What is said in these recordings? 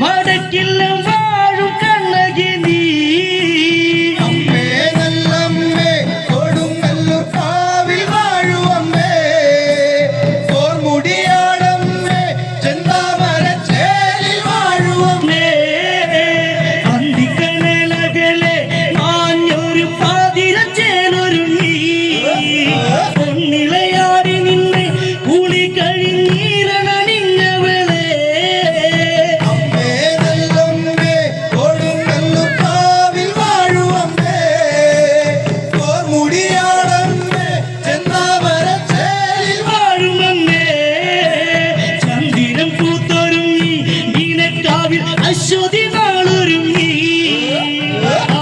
വടക്കില്ല വാഴും കണ്ണകി നീ അമ്മേ നല്ലമ്മേ കൊടുങ്ങല്ലൂർ കാവിൽ വാഴുവമ്മേ പോർമുടിയാടമ്മേ ചെന്താമരച്ചേലിൽ വാഴുവമ്മേ അന്തിക്കനലകലെ മാഞ്ഞൊരു പാതിരച്ചേലൊരുങ്ങി പൊന്നിളയാടി നിന്നെ കുളി കഴിഞ്ഞിരണണിഞ്ഞവളെ അമ്മേ നല്ലമ്മേ കൊടുങ്ങല്ലൂർ കാവിൽ വാഴുവമ്മേ പോർമുടിയാടമ്മേ ചെന്താമരച്ചേലിൽ വാഴുമമ്മേ ചന്ദിരം പൂത്തൊരുങ്ങി മീനക്കാവിൽ അശ്വതി നാളൊരുങ്ങി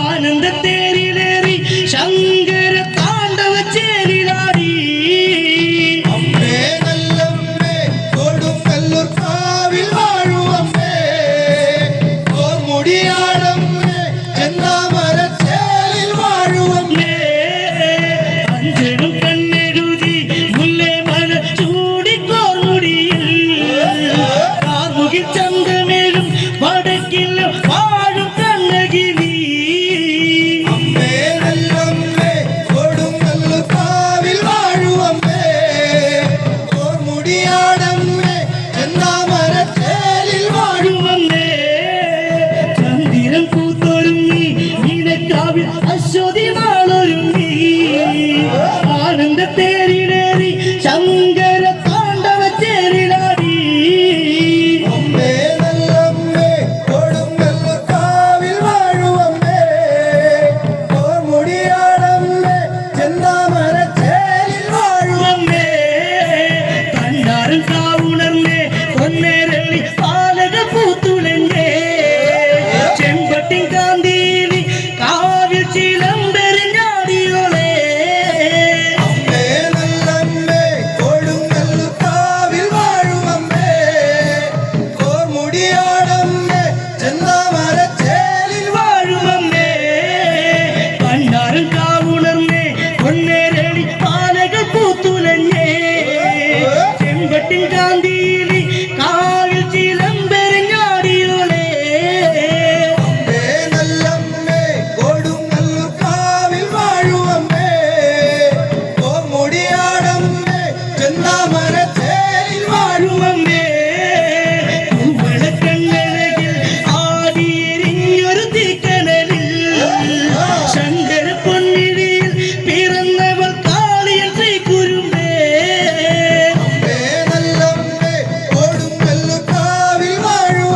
ആനന്ദത്തേരിലേറി ശങ്കര താണ്ഡവ ചേരിലാടി അമ്മേ നല്ലമ്മേ കൊടുങ്ങല്ലൂർ കാവിൽ വാഴുവമ്മേ പോർമുടിയാടമ്മേ ചെന്താമരച്ചേലിൽ വാഴുവമ്മേ അഞ്ചനും കണ്ണെഴുതി മുല്ലേ മല ചൂടിക്കോർമുടിയിൽ കാർമുകിൽ ചന്ദ്ര